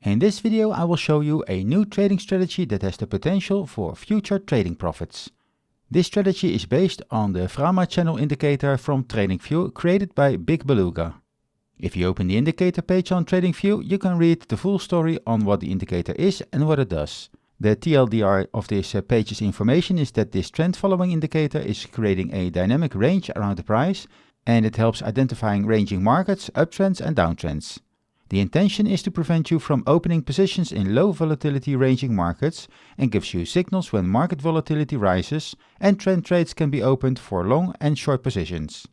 In this video I will show you a new trading strategy that has the potential for future trading profits. This strategy is based on the FRAMA Channel indicator from TradingView created by BigBeluga. If you open the indicator page on TradingView, you can read the full story on what the indicator is and what it does. The TLDR of this page's information is that this trend following indicator is creating a dynamic range around the price, and it helps identifying ranging markets, uptrends and downtrends. The intention is to prevent you from opening positions in low volatility ranging markets and gives you signals when market volatility rises, and trend trades can be opened for long and short positions.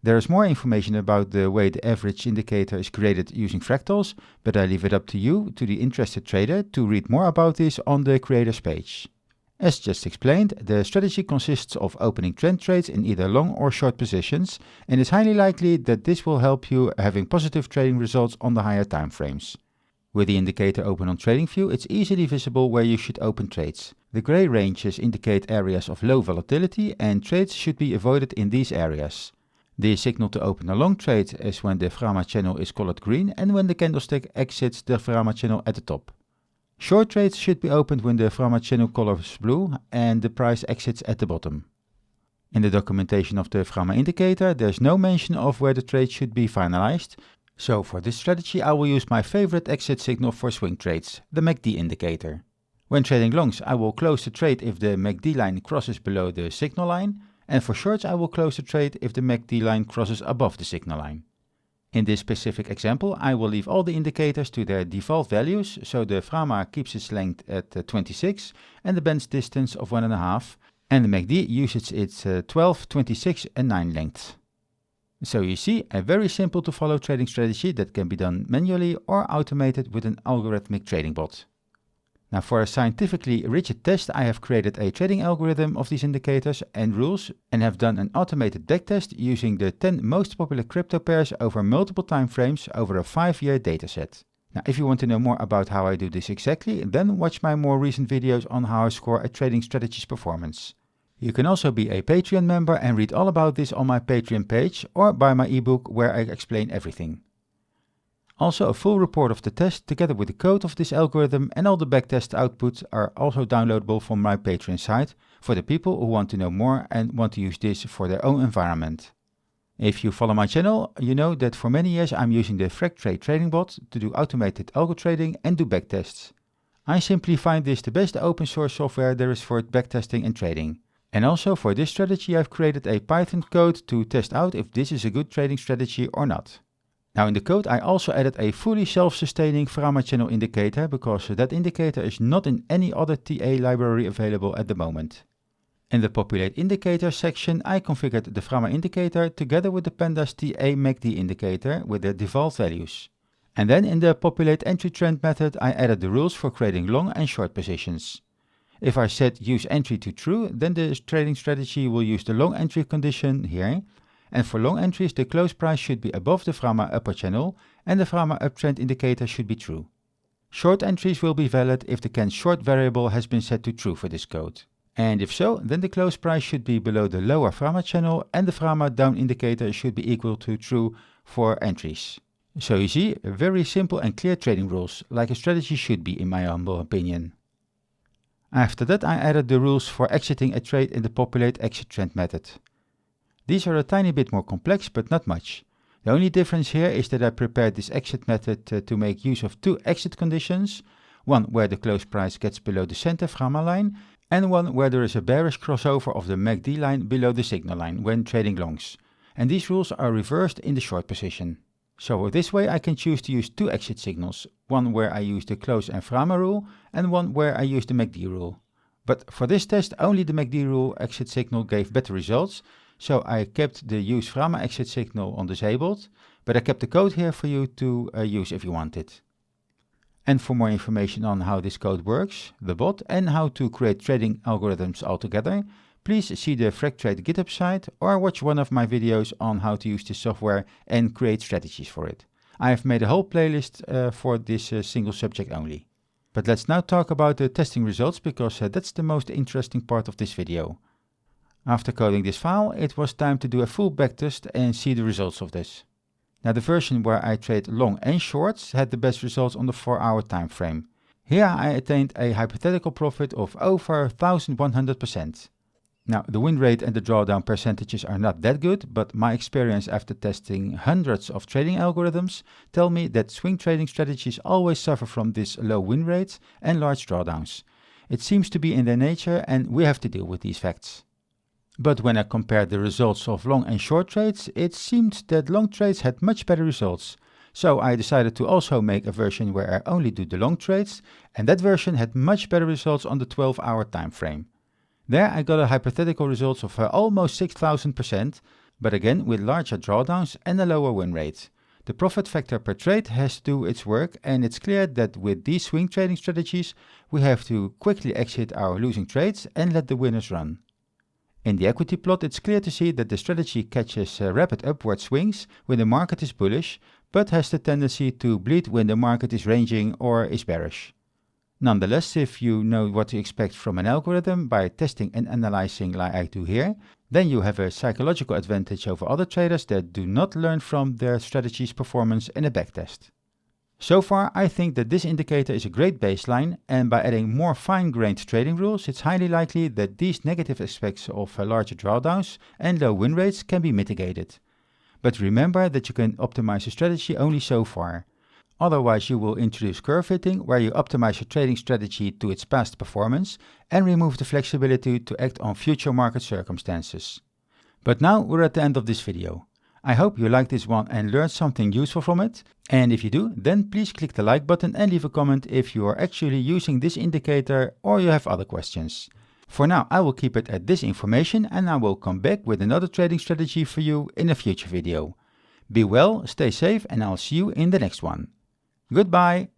There is more information about the way the average indicator is created using fractals, but I leave it up to you, to the interested trader, to read more about this on the creators page. As just explained, the strategy consists of opening trend trades in either long or short positions, and it's highly likely that this will help you having positive trading results on the higher time frames. With the indicator open on TradingView, it's easily visible where you should open trades. The gray ranges indicate areas of low volatility, and trades should be avoided in these areas. The signal to open a long trade is when the FRAMA channel is colored green and when the candlestick exits the FRAMA channel at the top. Short trades should be opened when the FRAMA channel color is blue and the price exits at the bottom. In the documentation of the FRAMA indicator, there's no mention of where the trade should be finalized, so for this strategy I will use my favorite exit signal for swing trades, the MACD indicator. When trading longs, I will close the trade if the MACD line crosses below the signal line, and for shorts I will close the trade if the MACD line crosses above the signal line. In this specific example, I will leave all the indicators to their default values, so the FRAMA keeps its length at 26 and the bend's distance of 1.5, and the MACD uses its 12, 26 and 9 lengths. So you see, a very simple to follow trading strategy that can be done manually or automated with an algorithmic trading bot. Now, for a scientifically rigid test, I have created a trading algorithm of these indicators and rules and have done an automated backtest using the 10 most popular crypto pairs over multiple time frames over a 5-year dataset. Now, if you want to know more about how I do this exactly, then watch my more recent videos on how I score a trading strategy's performance. You can also be a Patreon member and read all about this on my Patreon page or buy my ebook where I explain everything. Also, a full report of the test together with the code of this algorithm and all the backtest outputs are also downloadable from my Patreon site for the people who want to know more and want to use this for their own environment. If you follow my channel, you know that for many years I'm using the Fractal trading bot to do automated algo trading and do backtests. I simply find this the best open source software there is for backtesting and trading. And also for this strategy I've created a Python code to test out if this is a good trading strategy or not. Now in the code I also added a fully self-sustaining FRAMA channel indicator because that indicator is not in any other TA library available at the moment. In the populate indicator section I configured the FRAMA indicator together with the pandas TA MACD indicator with their default values. And then in the populate entry trend method I added the rules for creating long and short positions. If I set use entry to true, then the trading strategy will use the long entry condition here. And for long entries, the close price should be above the FRAMA upper channel and the FRAMA uptrend indicator should be true. Short entries will be valid if the can short variable has been set to true for this code. And if so, then the close price should be below the lower FRAMA channel and the FRAMA down indicator should be equal to true for entries. So you see, very simple and clear trading rules, like a strategy should be in my humble opinion. After that I added the rules for exiting a trade in the populate exit trend method. These are a tiny bit more complex, but not much. The only difference here is that I prepared this exit method to make use of two exit conditions, one where the close price gets below the center FRAMA line, and one where there is a bearish crossover of the MACD line below the signal line when trading longs. And these rules are reversed in the short position. So this way I can choose to use two exit signals, one where I use the close and FRAMA rule, and one where I use the MACD rule. But for this test only the MACD rule exit signal gave better results, so I kept the use FRAMA exit signal on disabled, but I kept the code here for you to use if you want it. And for more information on how this code works, the bot, and how to create trading algorithms altogether, please see the Fractal GitHub site or watch one of my videos on how to use this software and create strategies for it. I have made a whole playlist for this single subject only. But let's now talk about the testing results because that's the most interesting part of this video. After coding this file, it was time to do a full backtest and see the results of this. Now the version where I trade long and shorts had the best results on the 4-hour time frame. Here I attained a hypothetical profit of over 1100%. Now the win rate and the drawdown percentages are not that good, but my experience after testing hundreds of trading algorithms tell me that swing trading strategies always suffer from this low win rates and large drawdowns. It seems to be in their nature and we have to deal with these facts. But when I compared the results of long and short trades, it seemed that long trades had much better results. So I decided to also make a version where I only do the long trades, and that version had much better results on the 12-hour time frame. There I got a hypothetical results of almost 6000%, but again with larger drawdowns and a lower win rate. The profit factor per trade has to do its work, and it's clear that with these swing trading strategies we have to quickly exit our losing trades and let the winners run. In the equity plot, it's clear to see that the strategy catches rapid upward swings when the market is bullish, but has the tendency to bleed when the market is ranging or is bearish. Nonetheless, if you know what to expect from an algorithm by testing and analyzing like I do here, then you have a psychological advantage over other traders that do not learn from their strategy's performance in a backtest. So far, I think that this indicator is a great baseline, and by adding more fine-grained trading rules, it's highly likely that these negative aspects of larger drawdowns and low win rates can be mitigated. But remember that you can optimize a strategy only so far. Otherwise, you will introduce curve fitting, where you optimize your trading strategy to its past performance and remove the flexibility to act on future market circumstances. But now we're at the end of this video. I hope you liked this one and learned something useful from it. And if you do, then please click the like button and leave a comment if you are actually using this indicator or you have other questions. For now, I will keep it at this information and I will come back with another trading strategy for you in a future video. Be well, stay safe, and I'll see you in the next one. Goodbye!